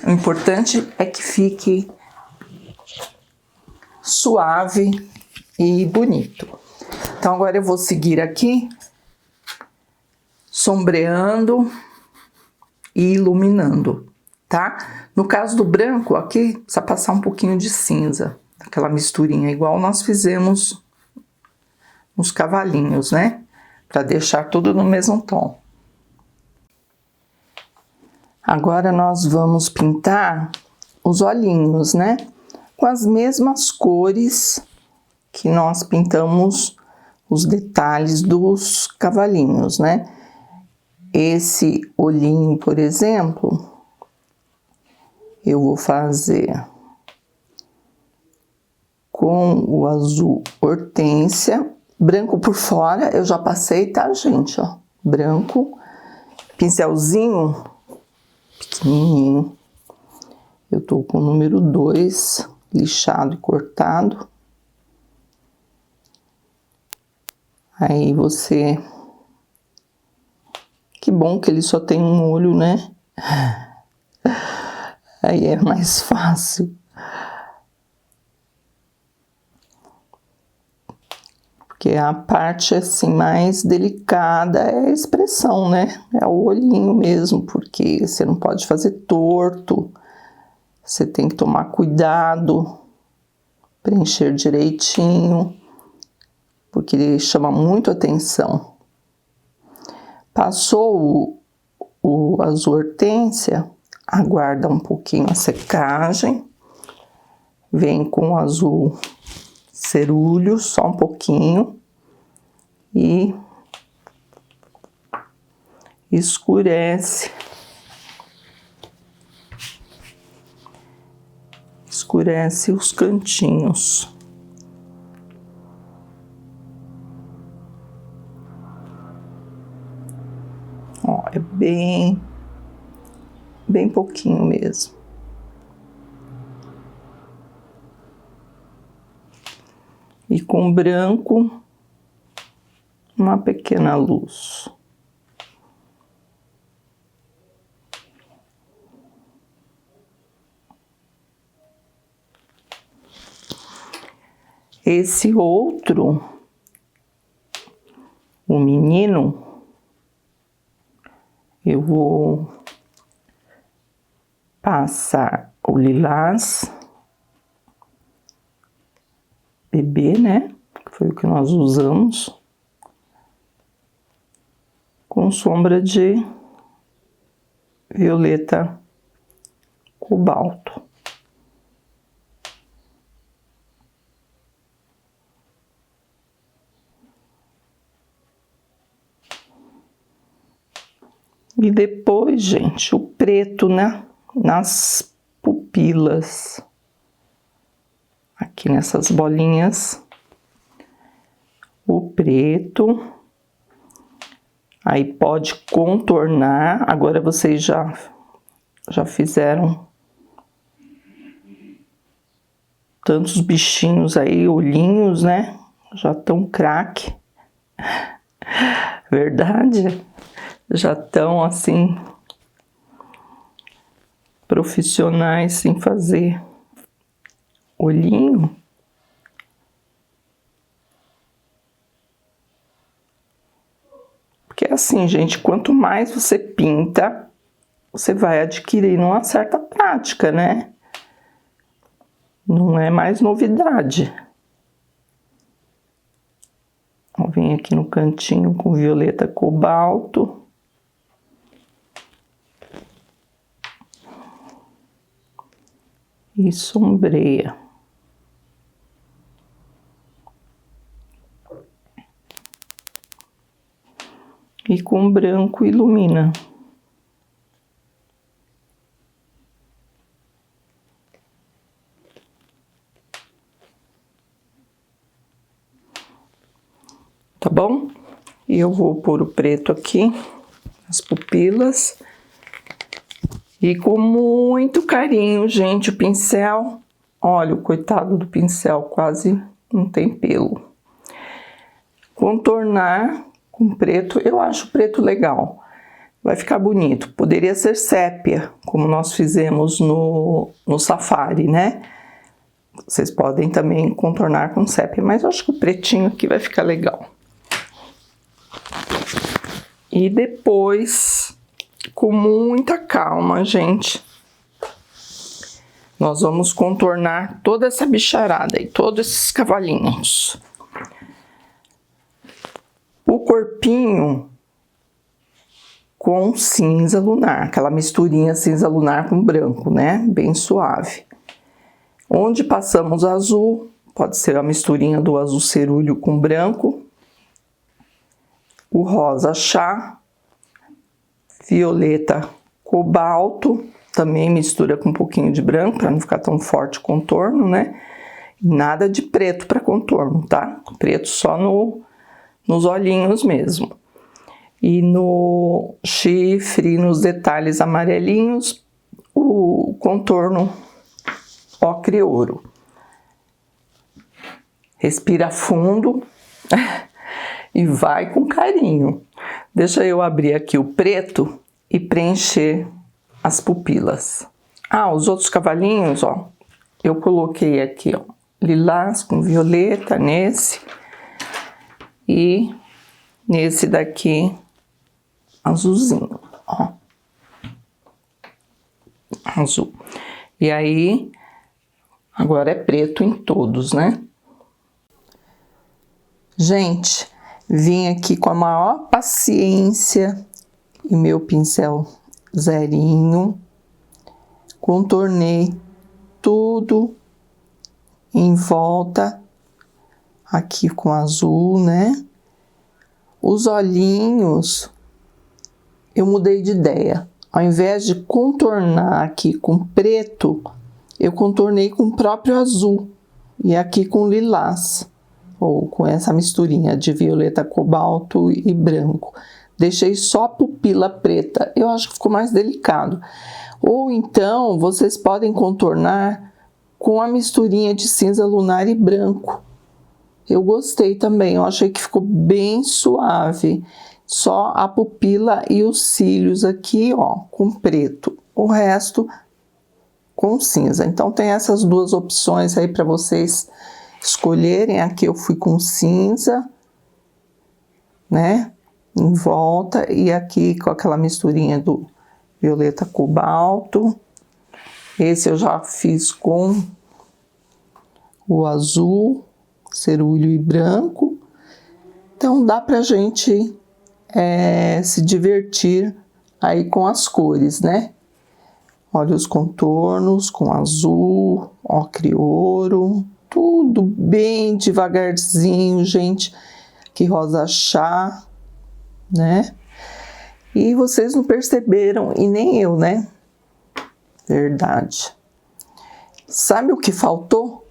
O importante é que fique suave e bonito. Então agora eu vou seguir aqui sombreando e iluminando, tá? No caso do branco, aqui precisa passar um pouquinho de cinza, aquela misturinha, igual nós fizemos nos cavalinhos, né? Para deixar tudo no mesmo tom. Agora nós vamos pintar os olhinhos, né? Com as mesmas cores que nós pintamos os detalhes dos cavalinhos, né? Esse olhinho, por exemplo, eu vou fazer com o azul hortênsia, branco por fora, eu já passei, tá, gente, ó, branco, pincelzinho pequenininho, eu tô com o número 2, lixado e cortado. Aí você... Que bom que ele só tem um olho, né? Aí é mais fácil. Porque a parte, assim, mais delicada é a expressão, né? É o olhinho mesmo, porque você não pode fazer torto. Você tem que tomar cuidado, preencher direitinho, porque ele chama muito atenção. Passou o azul hortênsia, aguarda um pouquinho a secagem, vem com o azul cerúleo, só um pouquinho, e escurece. Escurece os cantinhos. Ó, é bem pouquinho mesmo. E com branco, uma pequena luz. Esse outro, o menino, eu vou passar o lilás bebê, né? Que foi o que nós usamos, com sombra de violeta cobalto. E depois, gente, o preto, né? Nas pupilas. Aqui nessas bolinhas. O preto. Aí pode contornar. Agora vocês já fizeram tantos bichinhos aí, olhinhos, né? Já tão craque. Verdade? Já tão assim profissionais em fazer olhinho. Porque assim, gente, quanto mais você pinta, você vai adquirindo uma certa prática, né? Não é mais novidade. Vou vir aqui no cantinho com violeta cobalto. E sombreia. E com branco ilumina. Tá bom? E eu vou pôr o preto aqui, as pupilas. E com muito carinho, gente, o pincel, olha, o coitado do pincel quase não tem pelo. Contornar com preto, eu acho preto legal, vai ficar bonito. Poderia ser sépia, como nós fizemos no safari, né? Vocês podem também contornar com sépia, mas eu acho que o pretinho aqui vai ficar legal. E depois, com muita calma, gente, nós vamos contornar toda essa bicharada aí, todos esses cavalinhos. O corpinho com cinza lunar, aquela misturinha cinza lunar com branco, né? Bem suave. Onde passamos azul, Pode ser a misturinha do azul cerúleo com branco, o rosa chá, violeta cobalto, também mistura com um pouquinho de branco para não ficar tão forte o contorno, né? Nada de preto para contorno, tá? Preto só nos olhinhos mesmo. E no chifre, nos detalhes amarelinhos, o contorno ocre ouro. Respira fundo e vai com carinho. Deixa eu abrir aqui o preto e preencher as pupilas. Ah, os outros cavalinhos, ó, eu coloquei aqui, ó, lilás com violeta nesse e nesse daqui azulzinho, ó, azul. E aí, agora é preto em todos, né? Gente, vim aqui com a maior paciência e meu pincel zerinho, contornei tudo em volta, aqui com azul, né? Os olhinhos, eu mudei de ideia. Ao invés de contornar aqui com preto, eu contornei com o próprio azul. E aqui com lilás, ou com essa misturinha de violeta cobalto e branco. Deixei só a pupila preta, eu acho que ficou mais delicado. Ou então, vocês podem contornar com a misturinha de cinza lunar e branco. Eu gostei também, eu achei que ficou bem suave. Só a pupila e os cílios aqui, ó, com preto. O resto com cinza. Então, tem essas duas opções aí para vocês escolherem. Aqui eu fui com cinza, né? Em volta. E aqui com aquela misturinha do violeta cobalto. Esse eu já fiz com o azul, cerúleo e branco. Então, dá pra gente se divertir aí com as cores, né? Olha os contornos com azul, ocre ouro, tudo bem devagarzinho, gente. Aqui rosa chá, né? E vocês não perceberam, e nem eu, né? Verdade. Sabe o que faltou?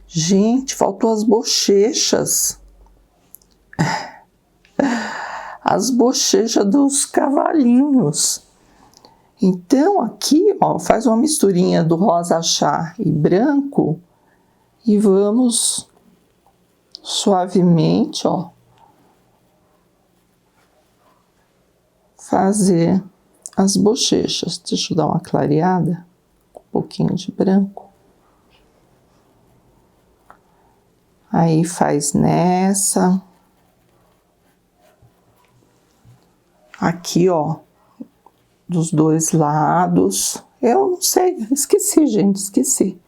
Gente, faltou as bochechas. As bochechas dos cavalinhos. Então, aqui, ó, faz uma misturinha do rosa chá e branco e vamos suavemente, ó, fazer as bochechas. Deixa eu dar uma clareada, um pouquinho de branco. Aí faz nessa. Aqui, ó, dos dois lados. Eu não sei, esqueci, gente, esqueci.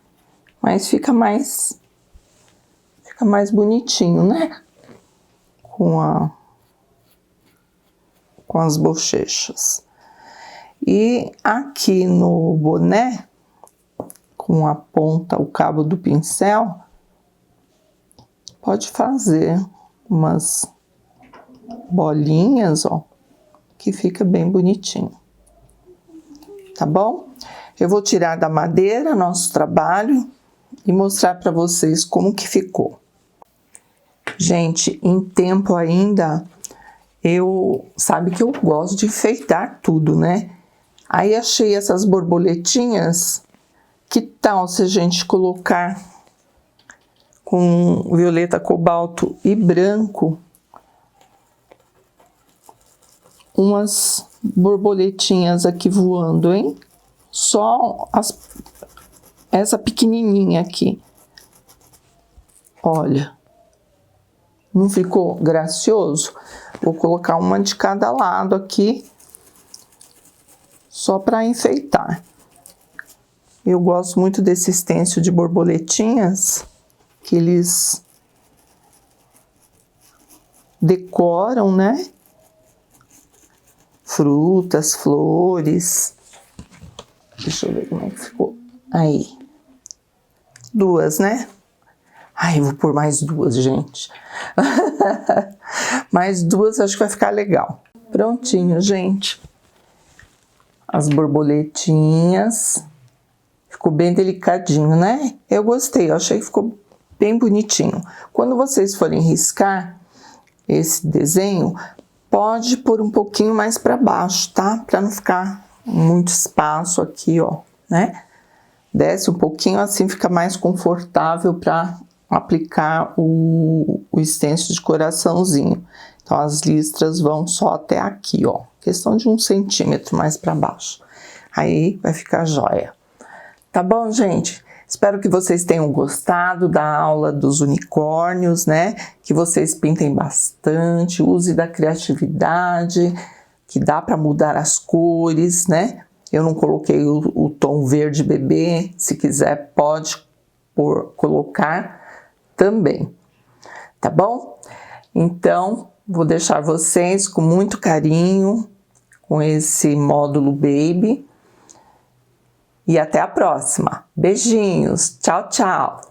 Mas fica mais bonitinho, né? Com as bochechas. E aqui no boné, com a ponta, o cabo do pincel, pode fazer umas bolinhas, ó, que fica bem bonitinho. Tá bom? Eu vou tirar da madeira nosso trabalho e mostrar para vocês como que ficou. Gente, em tempo ainda, sabe que eu gosto de enfeitar tudo, né? Aí achei essas borboletinhas. Que tal se a gente colocar com violeta cobalto e branco umas borboletinhas aqui voando, hein? Só essa pequenininha aqui. Olha, não ficou gracioso? Vou colocar uma de cada lado aqui, só para enfeitar. Eu gosto muito desse stencil de borboletinhas, que eles decoram, né? Frutas, flores. Deixa eu ver como é que ficou. Aí. duas, né? Ai, eu vou pôr mais duas, gente. Mais duas, acho que vai ficar legal. Prontinho, gente. As borboletinhas. Ficou bem delicadinho, né? Eu gostei, eu achei que ficou bem bonitinho. Quando vocês forem riscar esse desenho, pode pôr um pouquinho mais para baixo, tá? Para não ficar muito espaço aqui, ó, né? Desce um pouquinho, assim fica mais confortável para aplicar o stencil de coraçãozinho. Então, as listras vão só até aqui, ó. Questão de 1 centímetro mais para baixo. Aí, vai ficar jóia. Tá bom, gente? Espero que vocês tenham gostado da aula dos unicórnios, né? Que vocês pintem bastante, use da criatividade, que dá para mudar as cores, né? Eu não coloquei o tom verde bebê, se quiser pode colocar também, tá bom? Então, vou deixar vocês com muito carinho com esse módulo Baby e até a próxima. Beijinhos, tchau, tchau!